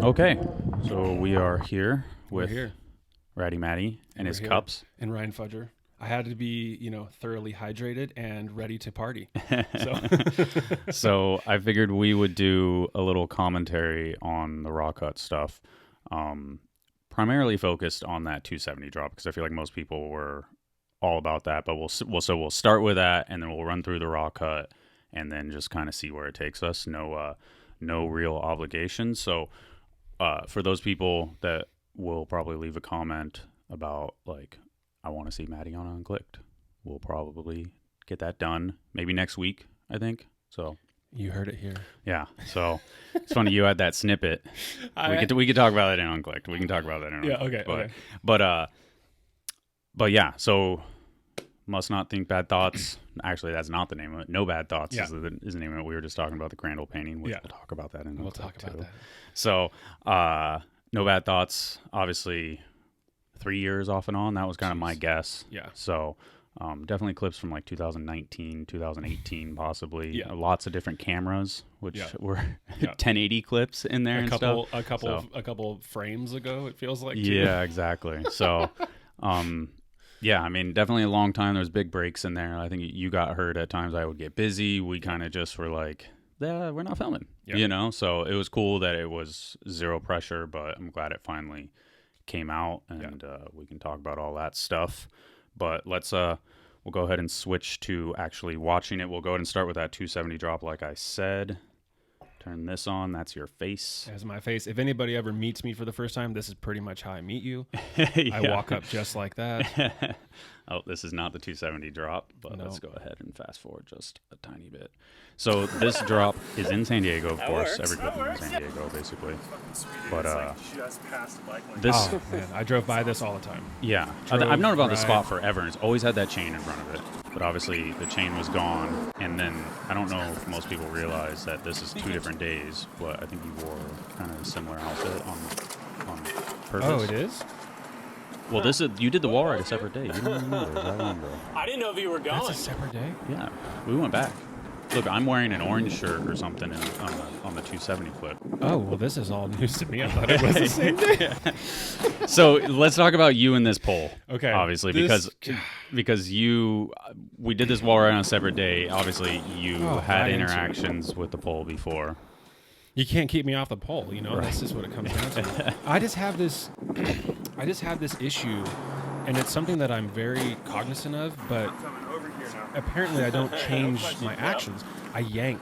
Okay, so we are here with here. Ratty Maty and his cups. And Ryan Fudger. I had to be, thoroughly hydrated and ready to party. So, So I figured we would do a little commentary on the raw cut stuff, primarily focused on that 270 drop because I feel like most people were all about that. But we'll start with that, and then we'll run through the raw cut, and then just kind of see where it takes us. No real obligations. So for those people that will probably leave a comment about like, I want to see Maty on Unclicked, we'll probably get that done maybe next week, I think. So you heard it here. Yeah. So it's funny you had that snippet. We could talk about that in Unclicked. We can talk about that in Unclicked. Yeah. Okay. But yeah. So must not think bad thoughts. Actually, that's not the name of it. No bad thoughts is the name of it. We were just talking about the Crandall painting, which we'll talk about that in We'll talk about that. So, no bad thoughts. Obviously, 3 years off and on. That was kind of my guess. Yeah. So, definitely clips from like 2019, 2018, possibly. Yeah. Lots of different cameras, which were 1080 clips in there A couple of frames ago, it feels like. Too. Yeah, exactly. So, yeah, I mean, definitely a long time. There's big breaks in there. I think you got hurt at times. I would get busy. We kind of just were like, we're not filming, So it was cool that it was zero pressure, but I'm glad it finally came out, and we can talk about all that stuff. But we'll go ahead and switch to actually watching it. We'll go ahead and start with that 270 drop, like I said. Turn this on. That's your face. That's my face. If anybody ever meets me for the first time, this is pretty much how I meet you. I walk up just like that. Oh, this is not the 270 drop, but let's go ahead and fast forward just a tiny bit. So this drop is in San Diego, of course. Every clip is in San Diego, basically. But this, man, I drove by this all the time. Yeah, I've known about the spot forever, and it's always had that chain in front of it. But obviously, the chain was gone, and then I don't know if most people realize that this is 2 different days. But I think you wore kind of a similar outfit on purpose. Oh, it is. Well, you did the wall ride a separate day. You didn't remember that long ago. I didn't know if you were going. That's a separate day? Yeah, we went back. Look, I'm wearing an orange shirt or something on the 270 clip. Oh, well, this is all news to me. I thought it was the same day. So let's talk about you in this poll. Okay. Obviously, because we did this wall ride on a separate day. Obviously, you had interactions with the poll before. You can't keep me off the pole, Right. That's just what it comes down to. I just have this issue, and it's something that I'm very cognizant of, but apparently I don't change my actions. I yank.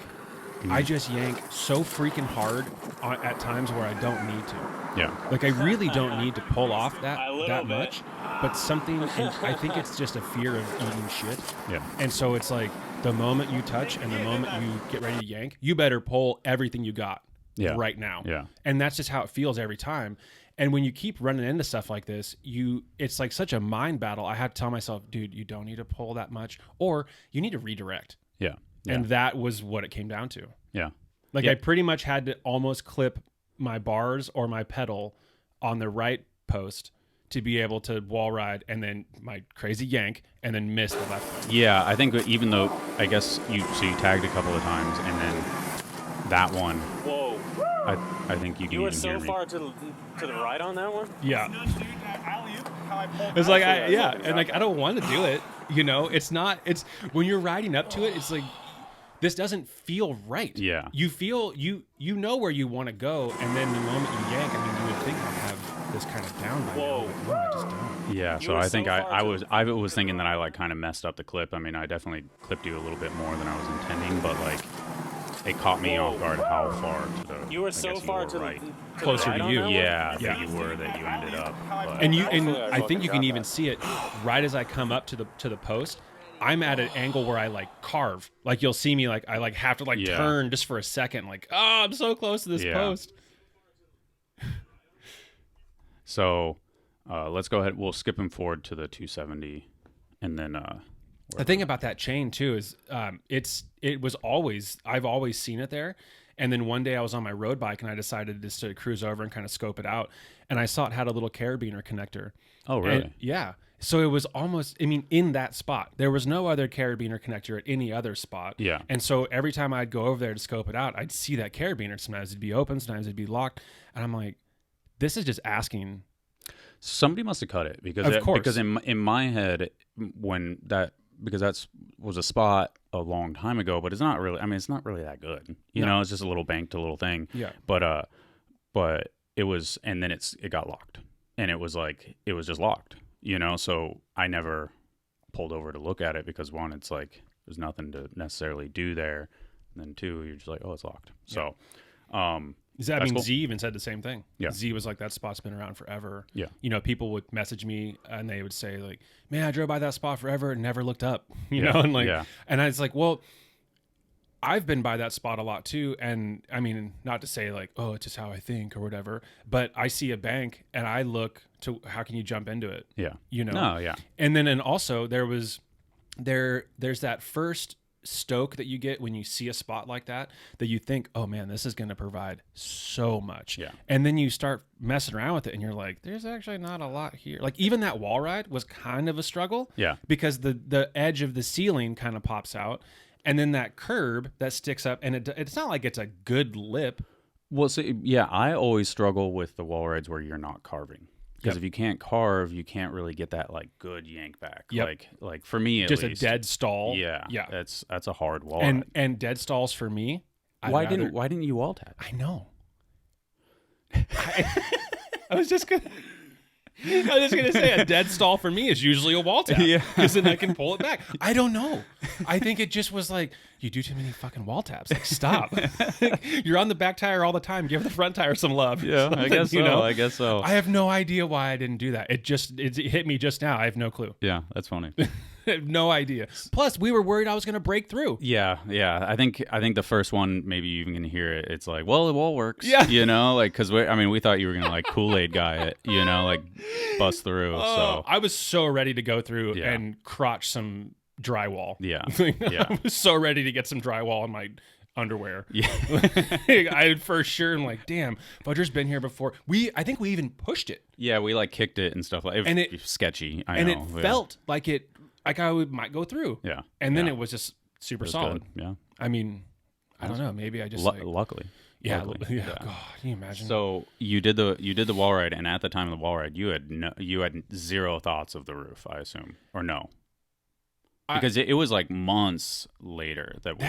I just yank so freaking hard at times where I don't need to. Yeah. Like I really don't need to pull off that much, but something, and I think it's just a fear of eating shit. Yeah. And so it's like the moment you touch and the moment you get ready to yank, you better pull everything you got right now. Yeah. And that's just how it feels every time. And when you keep running into stuff like this, it's like such a mind battle. I have to tell myself, dude, you don't need to pull that much, or you need to redirect. Yeah. And that was what it came down to. Yeah. Like I pretty much had to almost clip my bars or my pedal on the right post to be able to wall ride, and then my crazy yank, and then miss the left one. Yeah, I think even though I guess you tagged a couple of times, and then that one. Whoa. I think you can. You were so far to the right on that one. Yeah. It's like and like I don't want to do it. It's not. It's when you're riding up to it. It's like this doesn't feel right. Yeah. You feel you know where you want to go, and then the moment you yank, I mean, you would think I'd have this kind of down by now, but no, I just don't. Yeah. So I think I was thinking that I like kind of messed up the clip. I mean, I definitely clipped you a little bit more than I was intending, but like. It caught me off guard how far to the. You were so far to right. Closer right to you. Yeah, that you were that you ended up. But. And I think you can even see it right as I come up to the post. I'm at an angle where I like carve. Like you'll see me like I like have to like turn just for a second. Like I'm so close to this post. So let's go ahead. We'll skip him forward to the 270, and then. The thing about that chain too is I've always seen it there, and then one day I was on my road bike and I decided just to cruise over and kind of scope it out, and I saw it had a little carabiner connector. Oh really? And, yeah, So it was almost, I mean, in that spot, there was no other carabiner connector at any other spot. Yeah. And so every time I'd go over there to scope it out, I'd see that carabiner. Sometimes it'd be open, sometimes it'd be locked. And I'm like, this is just asking. Somebody must have cut it because Of course. because in my head because that's was a spot a long time ago, but it's not really. I mean, it's not really that good. You know, it's just a little banked a little thing. Yeah. But it was, and then it got locked, and it was just locked. You know, so I never pulled over to look at it because one, it's like there's nothing to necessarily do there, and then two, you're just like, oh, it's locked. Yeah. So, Cool. Z even said the same thing. Yeah. Z was like, that spot's been around forever. Yeah. You know, people would message me and they would say like, man, I drove by that spot forever and never looked up, you know? And like, and I was like, well, I've been by that spot a lot too. And I mean, not to say like, oh, it's just how I think or whatever, but I see a bank and I look to how can you jump into it? yeah. You know? No, yeah. And then, and also there's that first stoke that you get when you see a spot like that you think, oh man, this is going to provide so much. Yeah. And then you start messing around with it and you're like, there's actually not a lot here. Like even that wall ride was kind of a struggle. Yeah. Because the edge of the ceiling kind of pops out. And then that curb that sticks up, and it's not like it's a good lip. Well, so, yeah, I always struggle with the wall rides where you're not carving. Because if you can't carve, you can't really get that like good yank back. Yep. Like for me at just least, a dead stall. Yeah, Yeah. That's a hard wall ride. And dead stalls for me. Why didn't you wall tap? I know. I was just gonna say a dead stall for me is usually a wall tap. Yeah. Because then I can pull it back. I don't know. I think it just was like, you do too many fucking wall taps. Like, stop. You're on the back tire all the time. Give the front tire some love. Yeah, I guess so. You know? I guess so. I have no idea why I didn't do that. It hit me just now. I have no clue. Yeah, that's funny. I have no idea. Plus, we were worried I was gonna break through. Yeah. I think the first one, maybe you even can hear it. It's like, well, the wall works. Yeah. You know, like because we thought you were gonna like Kool-Aid guy it. You know, like bust through. So I was so ready to go through Yeah. and crotch some drywall. Yeah. I was so ready to get some drywall on my underwear. Yeah. I for sure am like, damn, Fudger's been here before. I think we even pushed it. Yeah, we like kicked it and stuff like. And It's sketchy. I and know. it felt like might go through. Yeah. And then Yeah. it was just super It was solid. good. Yeah. I mean, I don't know. Maybe I just Luckily. yeah. Luckily. God, can you imagine? So you did the wall ride, and at the time of the wall ride, you had zero thoughts of the roof, I assume, or no? Because it was like months later that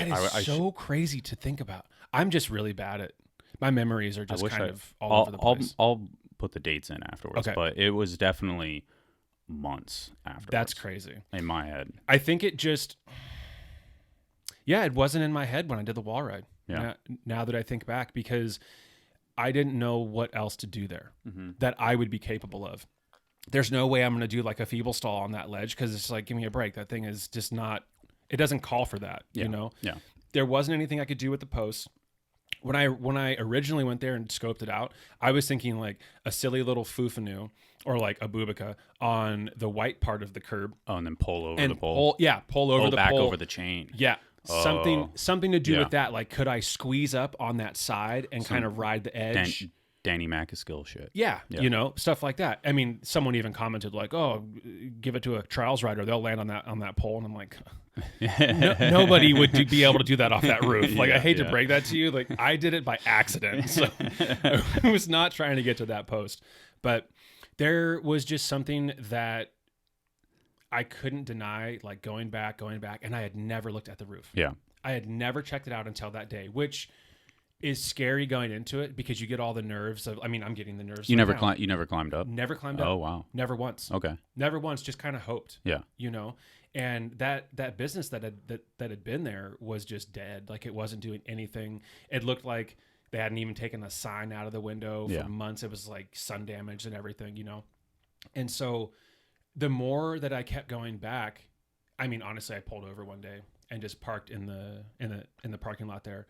so crazy to think about. I'm just really bad at my memories are just kind of all over the place. I'll put the dates in afterwards, Okay. but it was definitely months afterwards. That's crazy. In my head. I think it just, it wasn't in my head when I did the wall ride. Yeah. Now that I think back, because I didn't know what else to do there that I would be capable of. There's no way I'm going to do like a feeble stall on that ledge because it's like, give me a break. That thing is just not, it doesn't call for that, you know? Yeah. There wasn't anything I could do with the posts. When I originally went there and scoped it out, I was thinking like a silly little fufanu or like a bubica on the white part of the curb. Oh, and then pull over And the pole. pull over the back pole. over the chain. Yeah. Oh. Something to do Yeah. with that. Like, could I squeeze up on that side and kind of ride the edge? Danny McAskill shit. Yeah, you know, stuff like that. I mean, someone even commented like, "Oh, give it to a trials rider; they'll land on that pole." And I'm like, nobody would be able to do that off that roof. Like, I hate to break that to you. Like, I did it by accident, so I was not trying to get to that post. But there was just something that I couldn't deny. Like going back, and I had never looked at the roof. Yeah, I had never checked it out until that day, which is scary going into it because you get all the nerves of. I mean, I'm getting the nerves. You right never now. You never climbed up. Never climbed up. Oh wow. Never once. Okay. Never once. Just kind of hoped. Yeah. You know, and that business that had been there was just dead. Like it wasn't doing anything. It looked like they hadn't even taken a sign out of the window for months. It was like sun damage and everything. You know, and so the more that I kept going back, I mean, honestly, I pulled over one day and just parked in the parking lot there.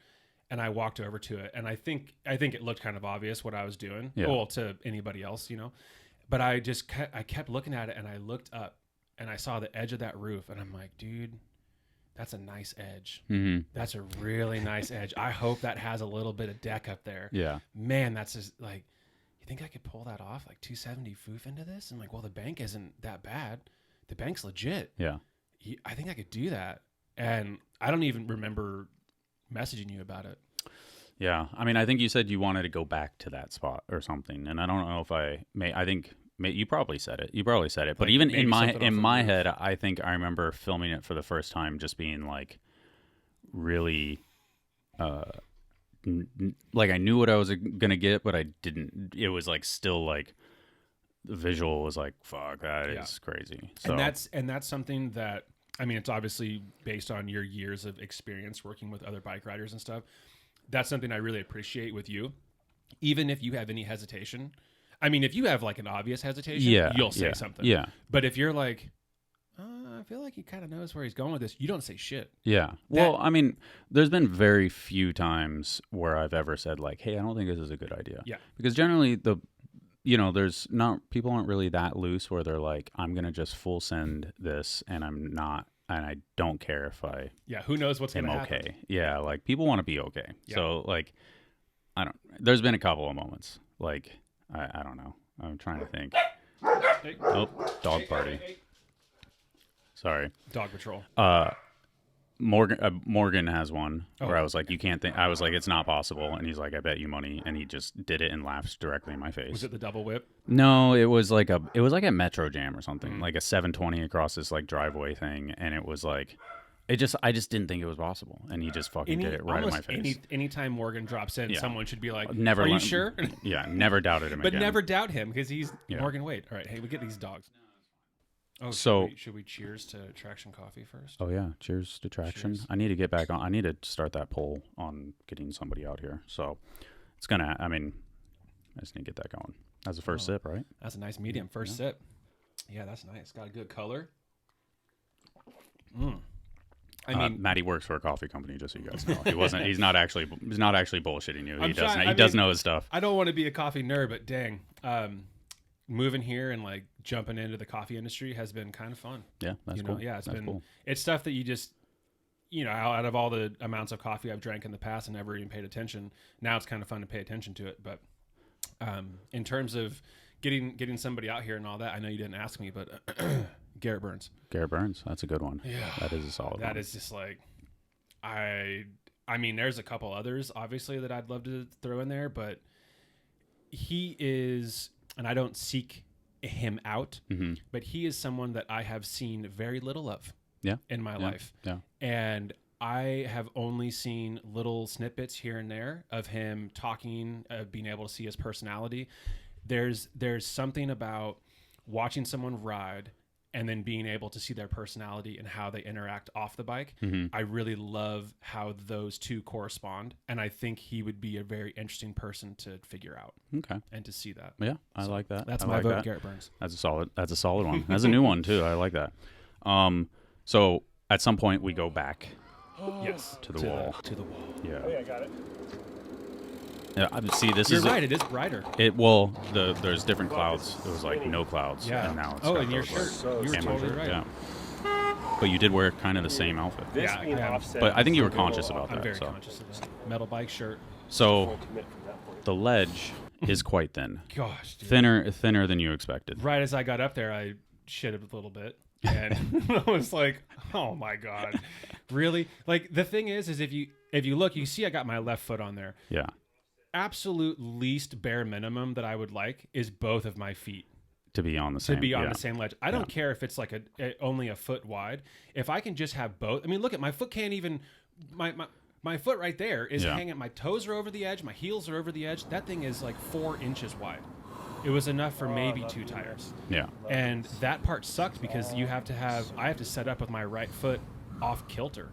And I walked over to it, and I think it looked kind of obvious what I was doing, well, to anybody else, you know. But I kept looking at it, and I looked up, and I saw the edge of that roof, and I'm like, dude, that's a nice edge. Mm-hmm. That's a really nice edge. I hope that has a little bit of deck up there. Yeah, man, that's just like, you think I could pull that off, like 270 foof into this? I'm like, well, the bank isn't that bad. the bank's legit. Yeah. I think I could do that. And I don't even remember messaging you about it. Yeah. I mean, I think you said you wanted to go back to that spot or something. And I don't know if I think you probably said it. But Like even in maybe my roof. head, I think I remember filming it for the first time just being like really like I knew what I was going to get, but I didn't. It was like still like the visual was like, fuck, that is crazy. So And that's something that, I mean, it's obviously based on your years of experience working with other bike riders and stuff. That's something I really appreciate with you. Even if you have any hesitation, I mean, if you have like an obvious hesitation, you'll say something. Yeah. But if you're like, I feel like he kind of knows where he's going with this, you don't say shit. Yeah. Well, I mean, there's been very few times where I've ever said like, hey, I don't think this is a good idea. Yeah. Because generally there's not, people aren't really that loose where they're like, I'm going to just full send this and I don't care if I who knows what's going am to happen. okay. Yeah. Like people want to be okay. Yeah. So like, there's been a couple of moments like, I don't know. I'm trying to think. Hey. Oh, dog party. Hey. Sorry. Dog patrol. Morgan has one where I was like, okay. you can't think. I was like, it's not possible, and he's like, I bet you money, and he just did it and laughed directly in my face. Was it the double whip? No, it was like a Metro Jam or something, like a 720 across this like driveway thing, and it was like, I just didn't think it was possible, and he just fucking did it right in my face. Anytime Morgan drops in, someone should be like, Never. Are you sure? Yeah, never doubted him. But again. never doubt him because he's Morgan Wade. All right, hey, we get these dogs. Oh, So should we cheers to Traction Coffee first? Oh yeah, cheers to Traction. Cheers. I need to get back on. I need to start that poll on getting somebody out here. So it's gonna. I mean, I just need to get that going. That's the first sip, right? That's a nice medium first sip. Yeah, that's nice. Got a good color. I mean, Maty works for a coffee company, just so you guys know. He's not actually bullshitting you. He I does mean, know his stuff. I don't want to be a coffee nerd, but dang, moving here and like jumping into the coffee industry has been kind of fun. Yeah, that's cool. Yeah, that's cool. It's stuff that you just, out of all the amounts of coffee I've drank in the past and never even paid attention, now it's kind of fun to pay attention to it. But in terms of getting somebody out here and all that, I know you didn't ask me, but Garrett Burns. Garrett Burns, that's a good one. Yeah, that is a solid one. That is just like, I mean, there's a couple others obviously that I'd love to throw in there, but he is, and I don't seek him out, but he is someone that I have seen very little of in my life. Yeah. And I have only seen little snippets here and there of him talking, being able to see his personality. There's something about watching someone ride and then being able to see their personality and how they interact off the bike. I really love how those two correspond. And I think he would be a very interesting person to figure out. Okay. And to see that. Yeah, I like that. That's I my like vote, that. Garrett Burns. That's a solid one. That's a new one too. I like that. So at some point we go back Yes. to the wall. To the wall. Yeah. Oh, yeah, I got it. Yeah, see, this You're is right. It is brighter. There's different clouds. It was like no clouds, Yeah. and now it's Oh, got and your those, shirt. like, You were camo totally shirt, right. Yeah. But you did wear kind of the same outfit. This Yeah, being I am. offset. But I think you were is a little conscious about off. I'm that. very So, conscious of that. Metal bike shirt. so Commit from that point. the ledge is quite thin, Gosh, dude. thinner than you expected. Right as I got up there, I shit a little bit. And I was like, oh my God. Really? Like the thing is if you look, you see I got my left foot on there. Yeah. Absolute least bare minimum that I would like is both of my feet To be on the to same. be on yeah. the same ledge. I don't care if it's like only a foot wide. If I can just have both. I mean, look at my foot can't even my foot right there is hanging. My toes are over the edge. My heels are over the edge. That thing is like 4 inches wide. It was enough for maybe 2 tires. Yeah. And that part sucked because I have to set up with my right foot off kilter.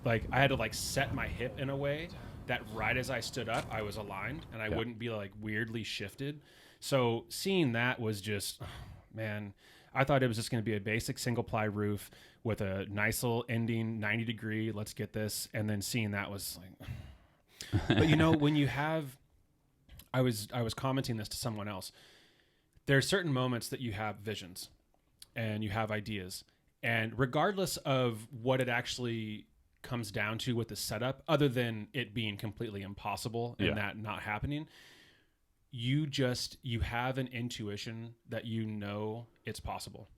Like I had to like set my hip in a way that right as I stood up, I was aligned and I wouldn't be like weirdly shifted. So seeing that was just, man, I thought it was just going to be a basic single ply roof with a nice little ending 90 degree. Let's get this. And then seeing that was like, but when you have, I was commenting this to someone else. There are certain moments that you have visions and you have ideas, and regardless of what it actually comes down to with the setup, other than it being completely impossible and that not happening, you have an intuition that it's possible.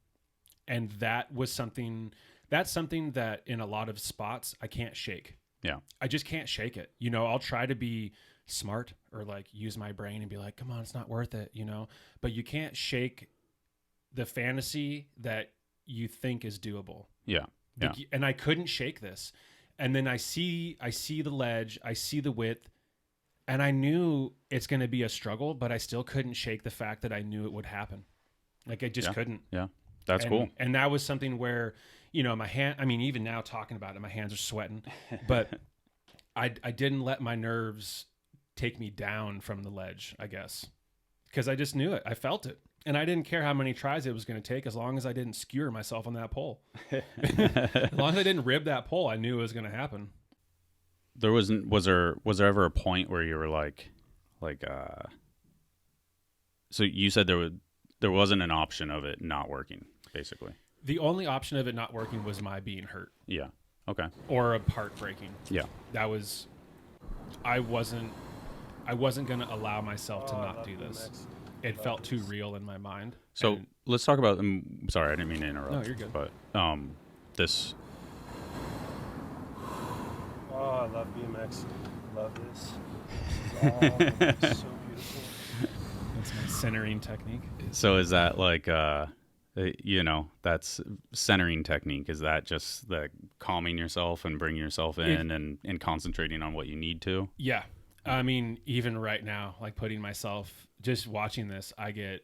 And that's something that in a lot of spots I can't shake. Yeah. I just can't shake it. I'll try to be smart or like use my brain and be like, come on, it's not worth it, but you can't shake the fantasy that you think is doable. Yeah. Yeah. And I couldn't shake this. And then I see the ledge, I see the width, and I knew it's going to be a struggle, but I still couldn't shake the fact that I knew it would happen. Like I just couldn't. Yeah. That's cool. And that was something where, my hand, I mean, even now talking about it, my hands are sweating, but I didn't let my nerves take me down from the ledge, I guess, because I just knew it. I felt it. And I didn't care how many tries it was going to take as long as I didn't skewer myself on that pole. As long as I didn't rib that pole, I knew it was going to happen. Was there ever a point where you were like, so you said there wasn't an option of it not working, basically. The only option of it not working was my being hurt. Yeah. Okay. Or a part breaking. Yeah. I wasn't going to allow myself to not do this. BMX. It felt too real in my mind. So And let's talk about. Sorry, I didn't mean to interrupt. No, you're good. But this. Oh, I love BMX. Love this. Oh, it's so beautiful. that's my centering technique. So is that like that's centering technique? Is that just the calming yourself and bringing yourself in and concentrating on what you need to? Yeah. I mean, even right now, like putting myself, just watching this, I get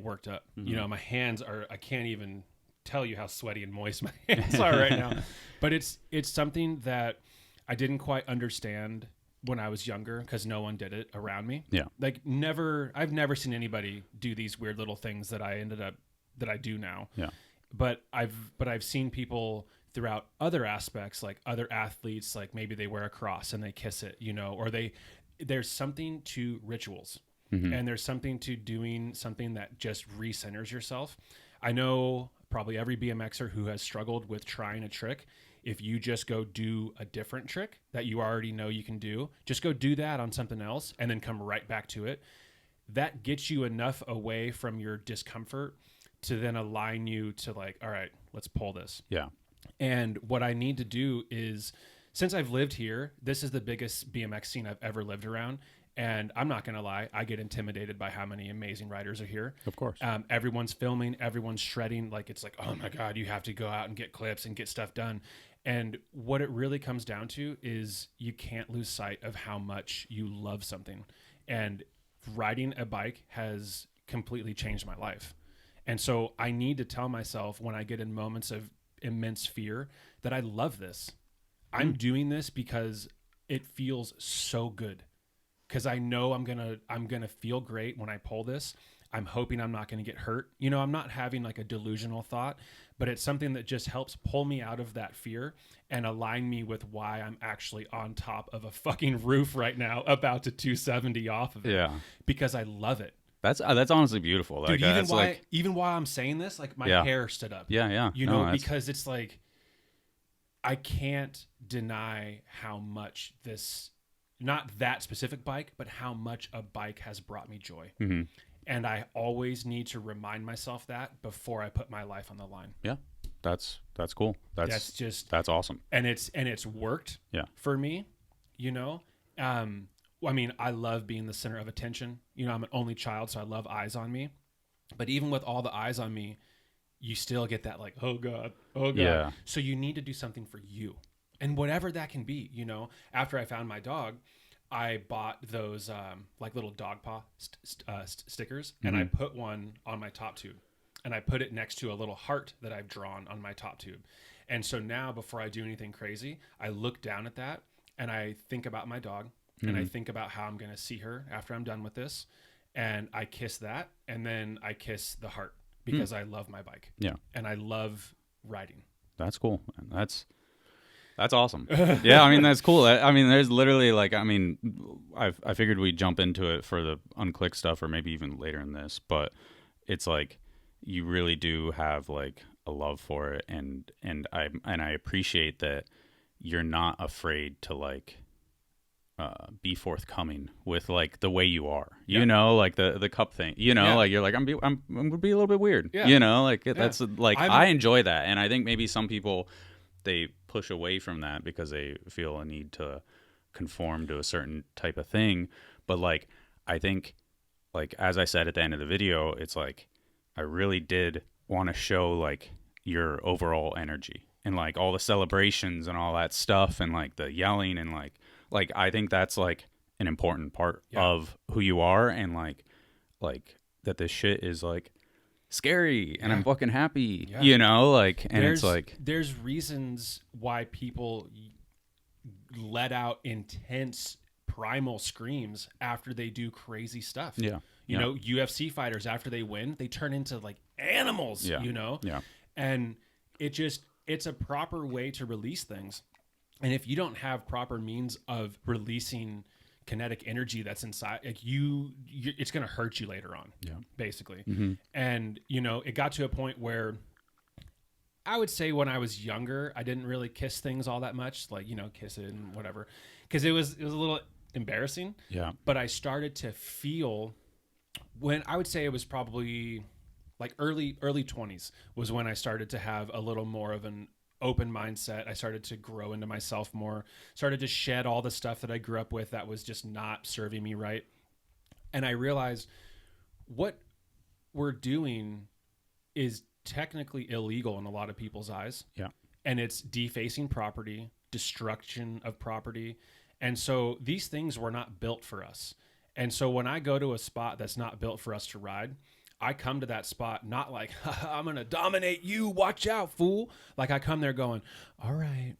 worked up. Mm-hmm. My hands I can't even tell you how sweaty and moist my hands are right now. But it's something that I didn't quite understand when I was younger because no one did it around me. Yeah. Like I've never seen anybody do these weird little things that I do now. Yeah. But I've seen people throughout other aspects, like other athletes, like maybe they wear a cross and they kiss it, or there's something to rituals. Mm-hmm. And there's something to doing something that just recenters yourself. I know probably every BMXer who has struggled with trying a trick, if you just go do a different trick that you already know you can do, just go do that on something else and then come right back to it. That gets you enough away from your discomfort to then align you to like, all right, let's pull this. Yeah. And what I need to do is, since I've lived here, this is the biggest BMX scene I've ever lived around. And I'm not going to lie, I get intimidated by how many amazing riders are here. Of course. Everyone's filming, everyone's shredding. Like, it's like, oh my God, you have to go out and get clips and get stuff done. And what it really comes down to is you can't lose sight of how much you love something. And riding a bike has completely changed my life. And so I need to tell myself when I get in moments of immense fear that I love this. I'm doing this because it feels so good. Because I know I'm gonna feel great when I pull this. I'm hoping I'm not gonna get hurt. I'm not having like a delusional thought, but it's something that just helps pull me out of that fear and align me with why I'm actually on top of a fucking roof right now, about to 270 off of it. Yeah. Because I love it. That's honestly beautiful. Like, Dude, even while I'm saying this, like my hair stood up. Yeah. Because it's like I can't deny how much this, not that specific bike, but how much a bike has brought me joy. Mm-hmm. And I always need to remind myself that before I put my life on the line. Yeah. That's cool. That's awesome. And it's worked for me, I mean, I love being the center of attention. I'm an only child, so I love eyes on me. But even with all the eyes on me, you still get that like, oh God. Yeah. So you need to do something for you. And whatever that can be, After I found my dog, I bought those like little dog paw stickers, and I put one on my top tube. And I put it next to a little heart that I've drawn on my top tube. And so now before I do anything crazy, I look down at that and I think about my dog. And I think about how I'm going to see her after I'm done with this. And I kiss that. And then I kiss the heart because I love my bike. Yeah. And I love riding. That's cool. That's awesome. Yeah. I mean, that's cool. I mean, there's literally like, I figured we'd jump into it for the unclick stuff or maybe even later in this, but it's like, you really do have like a love for it. And I appreciate that you're not afraid to like, be forthcoming with like the way you are, Yeah. you know, like the cup thing, you know, Yeah. like you're like I'm gonna be a little bit weird, Yeah. you know, like that's like I'm- I enjoy that, and I think maybe some people they push away from that because they feel a need to conform to a certain type of thing, but like I think like as I said at the end of the video, it's like I really did want to show like your overall energy and like all the celebrations and all that stuff and like the yelling and like I think that's like an important part of who you are, and like that this shit is like scary and I'm fucking happy, you know, like, and it's like there's reasons why people let out intense primal screams after they do crazy stuff. Yeah. You know, UFC fighters, after they win, they turn into like animals, you know? Yeah. And it's a proper way to release things. And if you don't have proper means of releasing kinetic energy that's inside, like it's going to hurt you later on, basically. Mm-hmm. And, you know, it got to a point where I would say when I was younger, I didn't really kiss things all that much, like, you know, kiss it and whatever, because it was a little embarrassing. Yeah. But I started to feel, when I would say it was probably like early 20s was when I started to have a little more of an open mindset. I started to grow into myself more, started to shed all the stuff that I grew up with that was just not serving me right. And I realized what we're doing is technically illegal in a lot of people's eyes. Yeah. And it's defacing property, destruction of property. And so these things were not built for us. And so when I go to a spot that's not built for us to ride, I come to that spot not like, I'm going to dominate you, watch out, fool. Like I come there going, all right,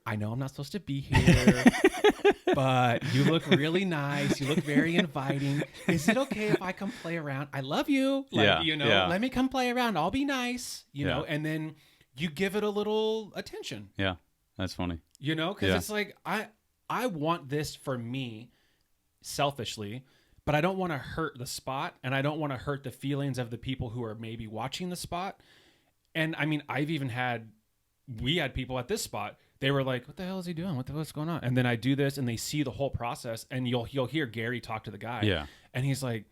I know I'm not supposed to be here, but you look really nice. You look very inviting. Is it okay if I come play around? I love you. Like, you know, let me come play around. I'll be nice, you know, and then you give it a little attention. Yeah. That's funny. You know, because it's like, I want this for me selfishly, but I don't want to hurt the spot, and I don't want to hurt the feelings of the people who are maybe watching the spot. And I mean, we had people at this spot. They were like, "What the hell is he doing? What's going on?" And then I do this, and they see the whole process, and you'll hear Gary talk to the guy, and he's like,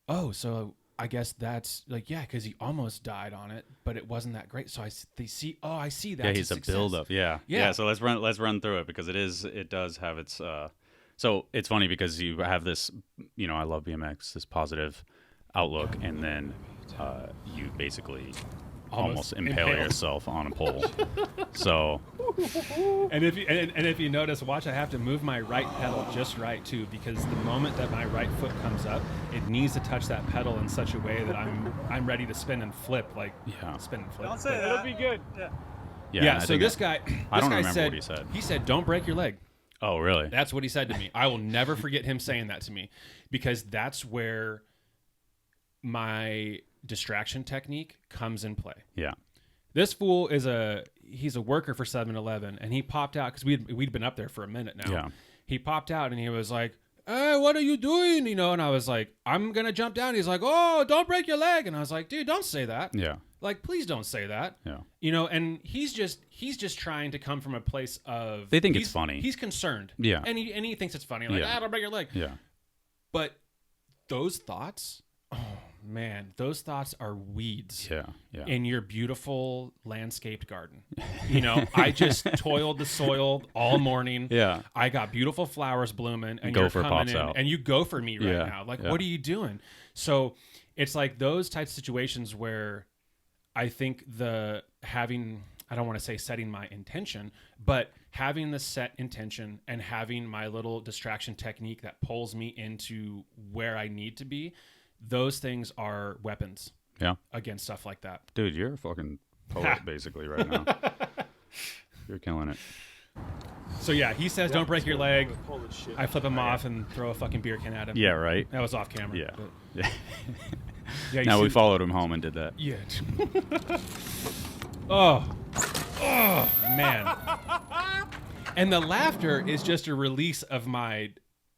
"Oh, so I guess that's like, yeah, because he almost died on it, but it wasn't that great." So I see that. Yeah, he's a buildup. Yeah. So let's run through it because it does have its. So it's funny because you have this, you know, I love BMX, this positive outlook, and then you basically almost impale yourself on a pole. So, and if you notice, watch, I have to move my right pedal just right too, because the moment that my right foot comes up, it needs to touch that pedal in such a way that I'm ready to spin and flip, like spin and flip. Don't say that. It'll be good. Yeah. So this guy, I don't remember said, what he said. He said, "Don't break your leg." Oh, really? That's what he said to me. I will never forget him saying that to me, because that's where my distraction technique comes in play. Yeah. This fool he's a worker for 7-Eleven, and he popped out because we'd been up there for a minute now. Yeah. He popped out and he was like, "Hey, what are you doing?" You know, and I was like, "I'm gonna jump down." He's like, "Oh, don't break your leg." And I was like, "Dude, don't say that." Yeah. Like, please don't say that. Yeah. You know, and he's just trying to come from a place of They think it's funny. He's concerned. Yeah. And he thinks it's funny. Like, don't break your leg. Yeah. But those thoughts, oh man, those thoughts are weeds. Yeah. Yeah. In your beautiful landscaped garden. You know, I just toiled the soil all morning. Yeah. I got beautiful flowers blooming, and Gopher you're coming pops in out. and you go for me right Yeah. now. Like, Yeah. what are you doing? So it's like those types of situations where I think I don't want to say setting my intention, but having the set intention and having my little distraction technique that pulls me into where I need to be, those things are weapons. Yeah. Against stuff like that. Dude, you're a fucking poet basically right now. You're killing it. So yeah, he says, "Don't break your leg." Holy shit. I flip him off and throw a fucking beer can at him. Yeah, right? That was off camera. Yeah. but- Yeah. Yeah. Now we followed him home and did that. Yeah. Oh, man. And the laughter is just a release of my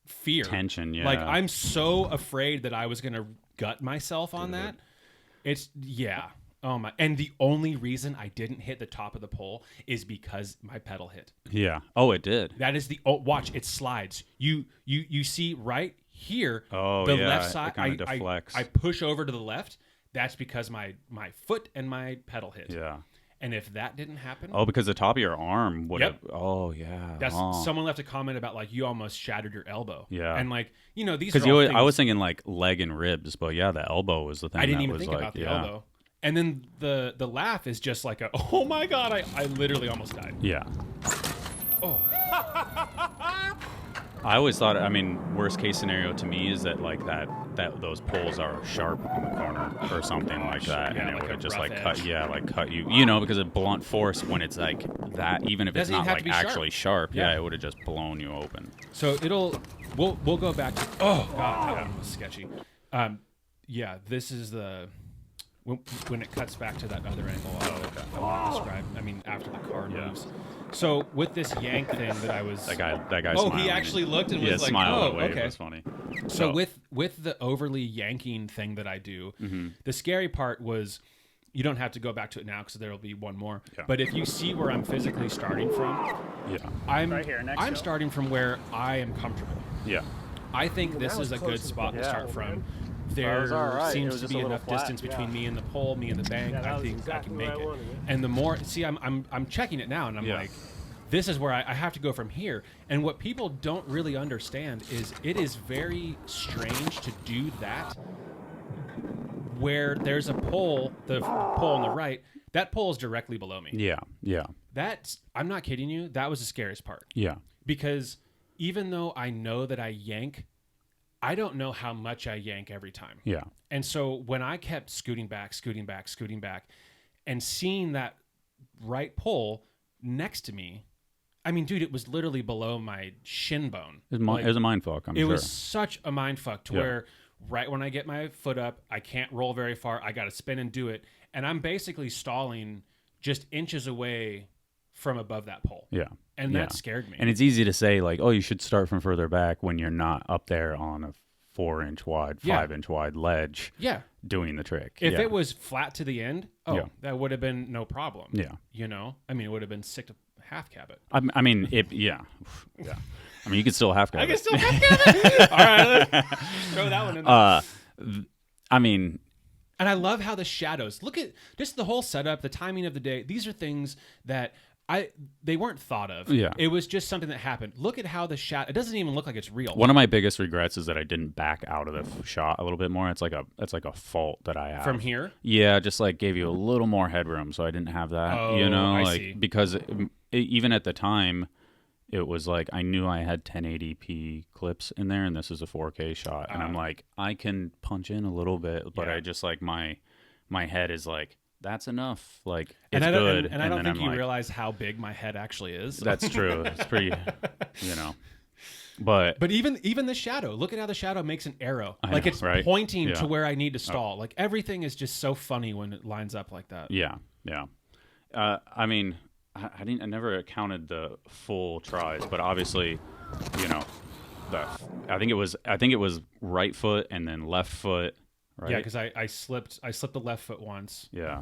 fear. Tension, yeah. Like, I'm so afraid that I was going to gut myself on that. It's, yeah. Oh my! And the only reason I didn't hit the top of the pole is because my pedal hit. Yeah. Oh, it did. That is watch. It slides. You see right here. Oh, the yeah, left side. it kinda deflects. I push over to the left. That's because my foot and my pedal hit. Yeah. And if that didn't happen, Oh, because the top of your arm would have. Yep. Oh, yeah. that's oh. someone left a comment about like you almost shattered your elbow. Yeah. And like these Because are all I was things- thinking like leg and ribs, but yeah, the elbow was the thing. I didn't that even was think like, about the yeah. elbow. And then the laugh is just like a oh my god! I literally almost died. Yeah. Oh. I always thought. I mean, worst case scenario to me is that like that those poles are sharp in the corner or something like that, Yeah, and it like would a have just rough like edge. cut. Yeah, like cut you. You know, because of blunt force when it's like that, even if it's Doesn't even not have like to be sharp. actually sharp. Yeah. Yeah, it would have just blown you open. So we'll go back to god, that one was sketchy. Yeah, this is the when it cuts back to that other angle I want to describe. I mean, after the car moves. So with this yank thing that I was That guy. oh, smiling. he actually looked and Yeah, was like, smiled oh, and waved. okay. It was funny. So with the overly yanking thing that I do, the scary part was you don't have to go back to it now because there will be one more. Yeah. But if you see where I'm physically starting from, Yeah. I'm Right here, next I'm hill. starting from where I am comfortable. Yeah. I think this that is was a close good to the spot to pole. start Yeah, from. man. There was all right. It seems was to just be a little enough flat, distance between yeah. me and the pole, me and the bank. Yeah, that I was think I exactly can where make I it. wanted it. And the more, see, I'm checking it now, and I'm Yeah. like, this is where I have to go from here. And what people don't really understand is it is very strange to do that where there's a pole, the pole on the right, that pole is directly below me. Yeah. Yeah. I'm not kidding you, that was the scariest part. Yeah. Because even though I know that I yank, I don't know how much I yank every time. Yeah. And so when I kept scooting back, and seeing that right pole next to me, I mean, dude, it was literally below my shin bone. It was a mind fuck. I'm It sure. was such a mind fuck to Yeah. where right when I get my foot up, I can't roll very far. I got to spin and do it. And I'm basically stalling just inches away from above that pole. Yeah. And Yeah. that scared me. And it's easy to say like, oh, you should start from further back when you're not up there on a 4-inch wide, 5-inch wide ledge yeah. doing the trick. If Yeah. it was flat to the end, Yeah. that would have been no problem. Yeah. You know? I mean, it would have been sick to half cab it. I mean, yeah. Yeah. I mean, you could still half I cab can it. still half cab it. All right, let's throw that one in there. I mean, And I love how the shadows, look at just the whole setup, the timing of the day. These are things that they weren't thought of. Yeah. It was just something that happened. Look at how the shadow, it doesn't even look like it's real. one of my biggest regrets is that I didn't back out of the shot a little bit more. It's like a fault that I have. From here? Yeah, just like gave you a little more headroom, so I didn't have that. Oh, you know, I like see. because even at the time, it was like I knew I had 1080p clips in there, and this is a 4K shot, and I'm like, I can punch in a little bit, but Yeah. I just like my head is like, that's enough. Like And it's I don't, good, and I don't then think I'm you like, realize how big my head actually is. that's true. It's pretty, you know, but But even the shadow, look at how the shadow makes an arrow. I Like know, it's right? pointing Yeah. to where I need to stall. Like everything is just so funny when it lines up like that. yeah. I mean, I never counted the full tries, but obviously, you know, I think it was right foot and then left foot. Right? Yeah, because I slipped the left foot once. Yeah.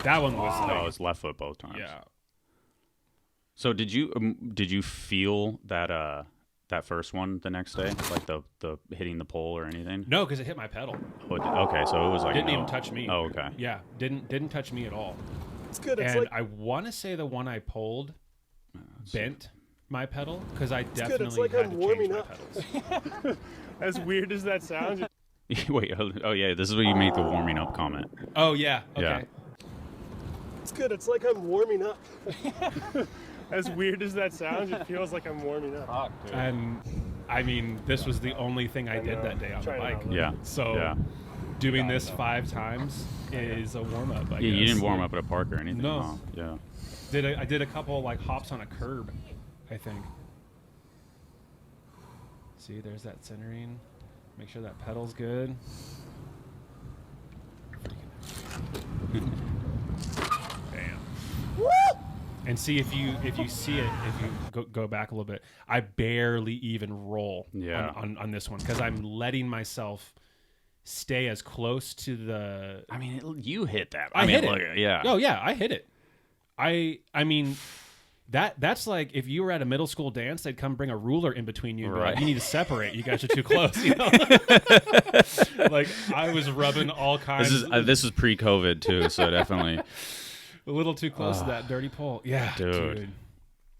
That one was No, like, it was left foot both times. yeah. So did you feel that that first one the next day, like the hitting the pole or anything? No, because it hit my pedal. Okay, so it was like Didn't even touch me. Oh, okay. Yeah, didn't touch me at all. It's good. It's And like I want to say the one I pulled bent my pedal because I good. definitely It's like had I'm to warming change my up. pedals. as weird as that sounds. Wait. Oh yeah, this is where you make the warming up comment. Oh yeah. Okay. Yeah. It's good. It's like I'm warming up. As weird as that sounds, it feels like I'm warming up. And I mean, this was the only thing I did know. that day on the Trying bike. out. Yeah. So yeah. doing this 5 times is a warm up. I Yeah, you guess. didn't warm up at a park or anything. No. huh? Yeah. I did a couple like hops on a curb, I think. See, there's that centering. Make sure that pedal's good. Bam. And see if you see it, if you go back a little bit, I barely even roll Yeah. on this one because I'm letting myself stay as close to the. I mean, you hit that. I mean, hit it. look, yeah. Oh yeah, I hit it. I mean. That's like if you were at a middle school dance, they'd come bring a ruler in between you and be like, you need to separate. You guys are too close. You know? Like I was rubbing all kinds. This is pre-COVID too, so definitely a little too close to that dirty pole. Yeah, dude.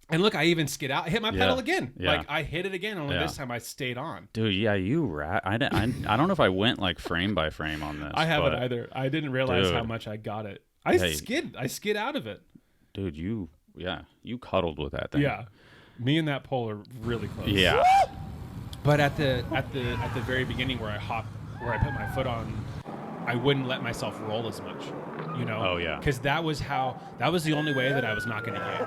And look, I even skid out. I hit my pedal again. Yeah. Like I hit it again. Only this time I stayed on. Dude, yeah, you rat. I don't know if I went like frame by frame on this. I haven't either. I didn't realize how much I got it. I skid out of it. Dude, you cuddled with that thing. Yeah, me and that pole are really close. Yeah, but at the very beginning where I put my foot on, I wouldn't let myself roll as much. You know? Oh yeah. Because that was the only way that I was not going to yank.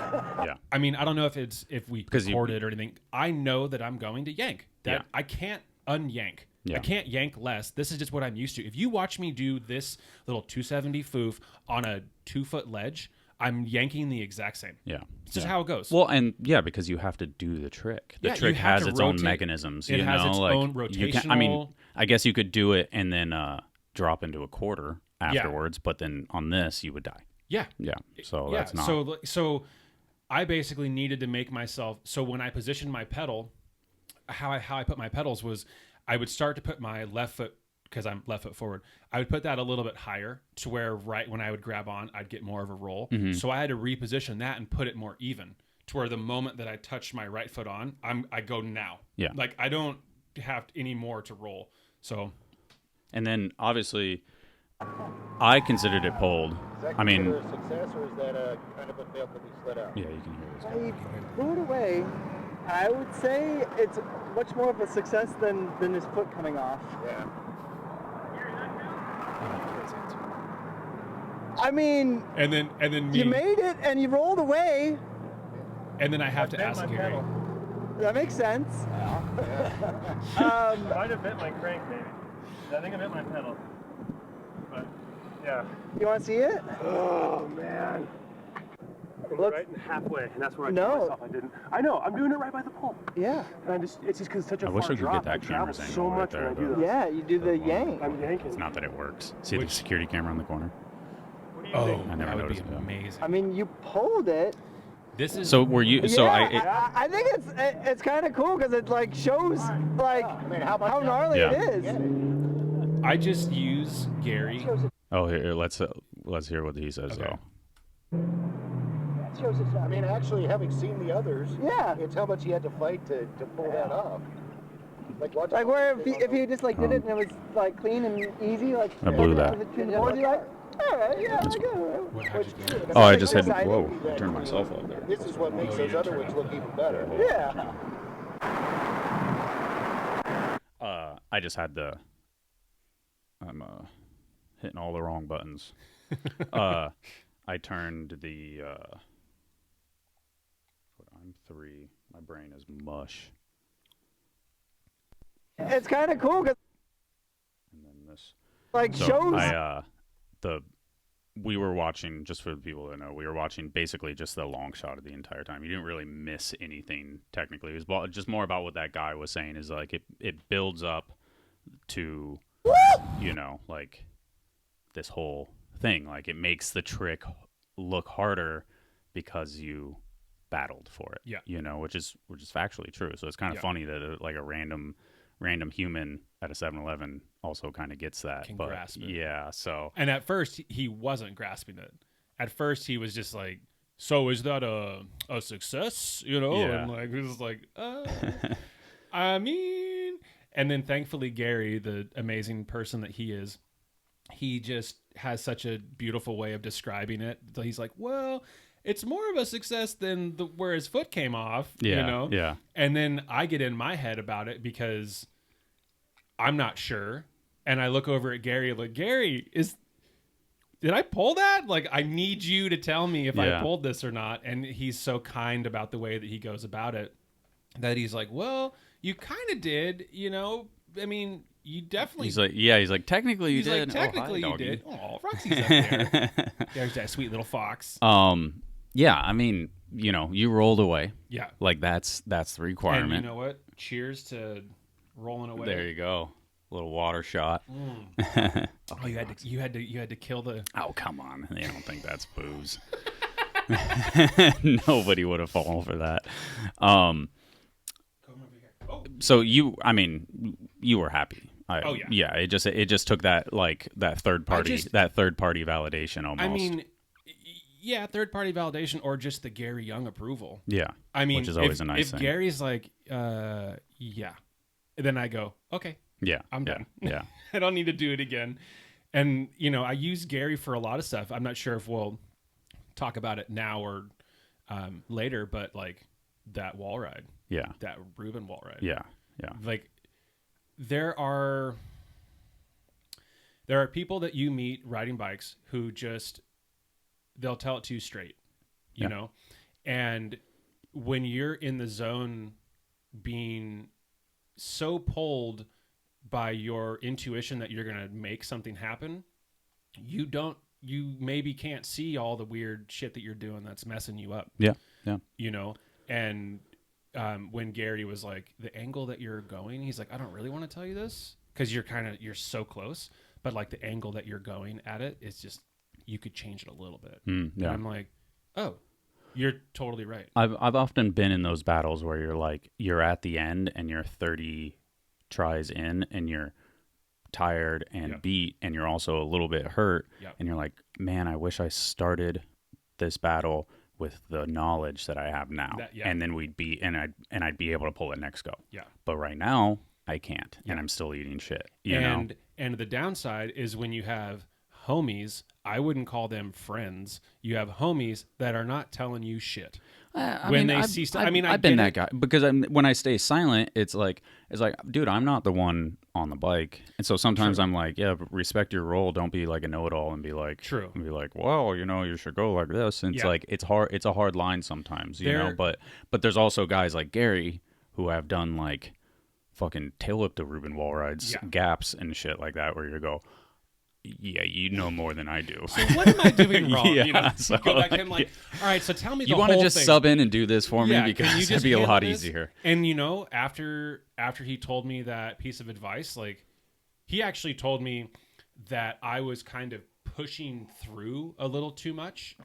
Yeah. I mean, I don't know if we recorded or anything. I know that I'm going to yank. That I can't unyank. Yeah. I can't yank less. This is just what I'm used to. If you watch me do this little 270 foof on a 2-foot ledge, I'm yanking the exact same. Yeah. It's just how it goes. Well, and because you have to do the trick. The trick has its own mechanisms. It has its own rotational. I guess you could do it and then drop into a quarter afterwards, but then on this you would die. Yeah. Yeah. So that's not. So I basically needed to make myself. So when I positioned my pedal, how I put my pedals was I would start to put my left foot, because I'm left foot forward, I would put that a little bit higher to where right when I would grab on, I'd get more of a roll. Mm-hmm. So I had to reposition that and put it more even to where the moment that I touch my right foot on, I go now. Yeah. Like I don't have any more to roll. So. And then obviously I considered it pulled. I mean. Is that a success or is that kind of a fail because he slid out? Yeah, you can hear this guy. He blew it away. I would say it's much more of a success than his foot coming off. Yeah. I mean, and then you made it and you rolled away. And then I have to ask Gary. Pedal. That makes sense. Yeah. Might have bit my crank, maybe. I think I bit my pedal. But yeah. You want to see it? Oh man. Look right in halfway, and that's where I told myself I didn't. I know. I'm doing it right by the pole. Yeah. And it's just because it's such a far wish I could drop. get that camera so much right there, when I do this. Yeah, you do the yank. I'm yanking. It's not that it works. See the security camera in the corner? Oh, I never that would be noticed it. amazing. I mean, you pulled it. This is so. Were you? So I think it's kind of cool because it like shows like how gnarly it is. I just use Gary. Oh, here let's hear what he says though. I mean, actually, having seen the others, it's how much he had to fight to pull that off. Like where if he just like did it and it was like clean and easy, like I blew that. All right, yeah, I just had whoa, turned myself up there. This is what makes those other ones look even better. Yeah. I just had I'm hitting all the wrong buttons. I turned the I'm 3. My brain is mush. It's kind of cool because and then this like so shows we were watching, just for the people that know, we were watching basically just the long shot of the entire time. You didn't really miss anything technically. It was just more about what that guy was saying is like it builds up to like this whole thing. Like it makes the trick look harder because you battled for it. Yeah. Which is factually true. So it's kind of funny that like a random human at a 7-Eleven also kind of gets that. Can grasp it. Yeah, so. And at first, he wasn't grasping it. At first, he was just like, so is that a success? Yeah. And like, he was like, I mean. And then thankfully, Gary, the amazing person that he is, he just has such a beautiful way of describing it. So he's like, well, it's more of a success than where his foot came off, Yeah. And then I get in my head about it because I'm not sure. And I look over at Gary, like, Gary, did I pull that? Like, I need you to tell me if I pulled this or not. And he's so kind about the way that he goes about it that he's like, well, you kind of did, I mean, you definitely. He's like, technically you did. Like, technically you did. Oh, Roxy's up there. There's that sweet little fox. Yeah, I mean, you rolled away. Yeah. Like that's the requirement. And you know what? Cheers to rolling away. There you go. little water shot. Oh, you had to kill the. Oh, come on! They don't think that's booze. Nobody would have fallen for that. So you were happy. Oh yeah. Yeah. It just took that like that third party validation almost. I mean, yeah, third party validation or just the Gary Young approval. Yeah. I mean, which is always a nice thing. If Gary's like, yeah, then I go, okay, yeah, I'm done. Yeah. I don't need to do it again. And I use Gary for a lot of stuff. I'm not sure if we'll talk about it now or later, but like that wall ride. Yeah. That Reuben wall ride. Yeah. Yeah. Like there are people that you meet riding bikes who just they'll tell it to you straight, you know? And when you're in the zone being so pulled by your intuition that you're going to make something happen, you maybe can't see all the weird shit that you're doing that's messing you up. Yeah. Yeah. And when Gary was like, the angle that you're going, he's like, I don't really want to tell you this because you're so close, but like the angle that you're going at it is just, you could change it a little bit. Yeah. And I'm like, oh, you're totally right. I've often been in those battles where you're like, you're at the end and you're 30 tries in and you're tired and beat and you're also a little bit hurt and you're like, man, I wish I started this battle with the knowledge that I have now, and then I'd be able to pull it next go. Yeah. But right now I can't, and I'm still eating shit. You know? And the downside is when you have homies, I wouldn't call them friends. You have homies that are not telling you shit. I've been that guy because when I stay silent, it's like, dude, I'm not the one on the bike, and so sometimes I'm like, yeah, respect your role. Don't be like a know-it-all and be like, true, and be like, well, you should go like this. And it's like it's hard. It's a hard line sometimes, you know. But there's also guys like Gary who have done like fucking tail whip to Reuben wall rides, gaps and shit like that, where you go, yeah, you know more than I do. So what am I doing wrong? So, go back and like, all right, so tell me you want to just sub in and do this for me because it'd be a lot easier. And after he told me that piece of advice, like he actually told me that I was kind of pushing through a little too much,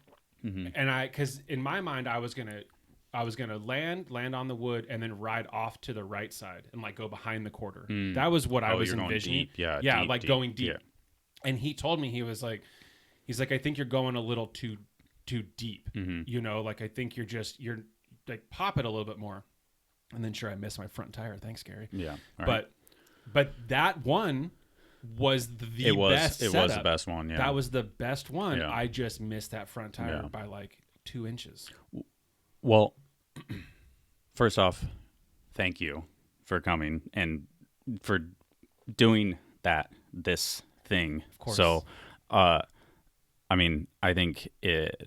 and because in my mind I was gonna land on the wood and then ride off to the right side and like go behind the quarter. That was what I was envisioning. Going deep. Yeah. And he told me, he's like, I think you're going a little too deep, like I think you're like pop it a little bit more. And then sure, I missed my front tire. Thanks, Gary. Yeah. Right. But that one was best. It was the best one. Yeah. That was the best one. Yeah. I just missed that front tire by like 2 inches. Well, first off, thank you for coming and for doing this thing. Of course. So, I think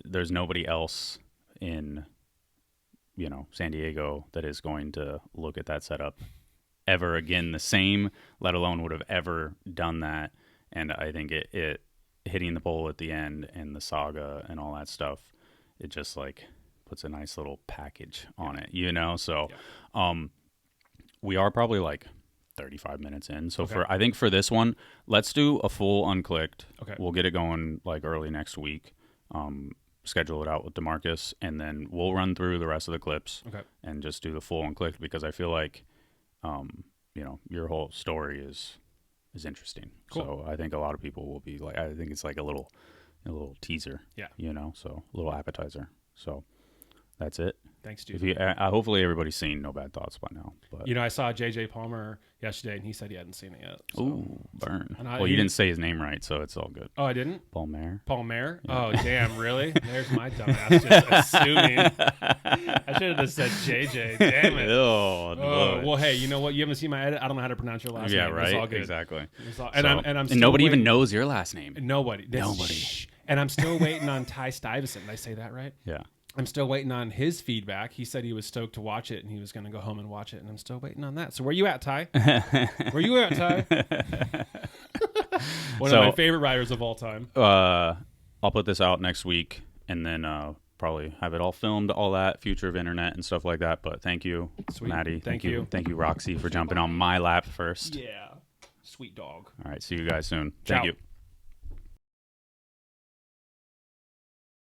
there's nobody else in, San Diego that is going to look at that setup ever again the same, let alone would have ever done that. And I think it hitting the pole at the end and the saga and all that stuff, it just like puts a nice little package on it, So, we are probably like 35 minutes in. So I think for this one, let's do a full unclicked. Okay. We'll get it going like early next week. Schedule it out with DeMarcus, and then we'll run through the rest of the clips and just do the full unclicked because I feel like, your whole story is interesting. Cool. So I think a lot of people will be like, I think it's like a little teaser. Yeah. So a little appetizer. So that's it. Thanks, dude. Hopefully everybody's seen No Bad Thoughts by now. But I saw JJ Palmer yesterday, and he said he hadn't seen it yet. So. Ooh, burn. You didn't say his name right, so it's all good. Oh, I didn't? Palmer. Yeah. Oh, damn, really? There's my dumbass just assuming. I should have just said JJ. Damn it. Well, hey, you know what? You haven't seen my edit. I don't know how to pronounce your last name. Yeah, right. It's all good. Exactly. And nobody even knows your last name. Nobody. And I'm still waiting on Ty Stuyvesant. Did I say that right? Yeah. I'm still waiting on his feedback. He said he was stoked to watch it, and he was going to go home and watch it, and I'm still waiting on that. So where you at, Ty? Where you at, Ty? One of my favorite riders of all time. I'll put this out next week, and then probably have it all filmed, all that, future of internet and stuff like that. But thank you, Sweet. Maty. Thank you. Thank you, Roxy, for jumping on my lap first. Yeah. Sweet dog. All right, see you guys soon. Ciao. Thank you.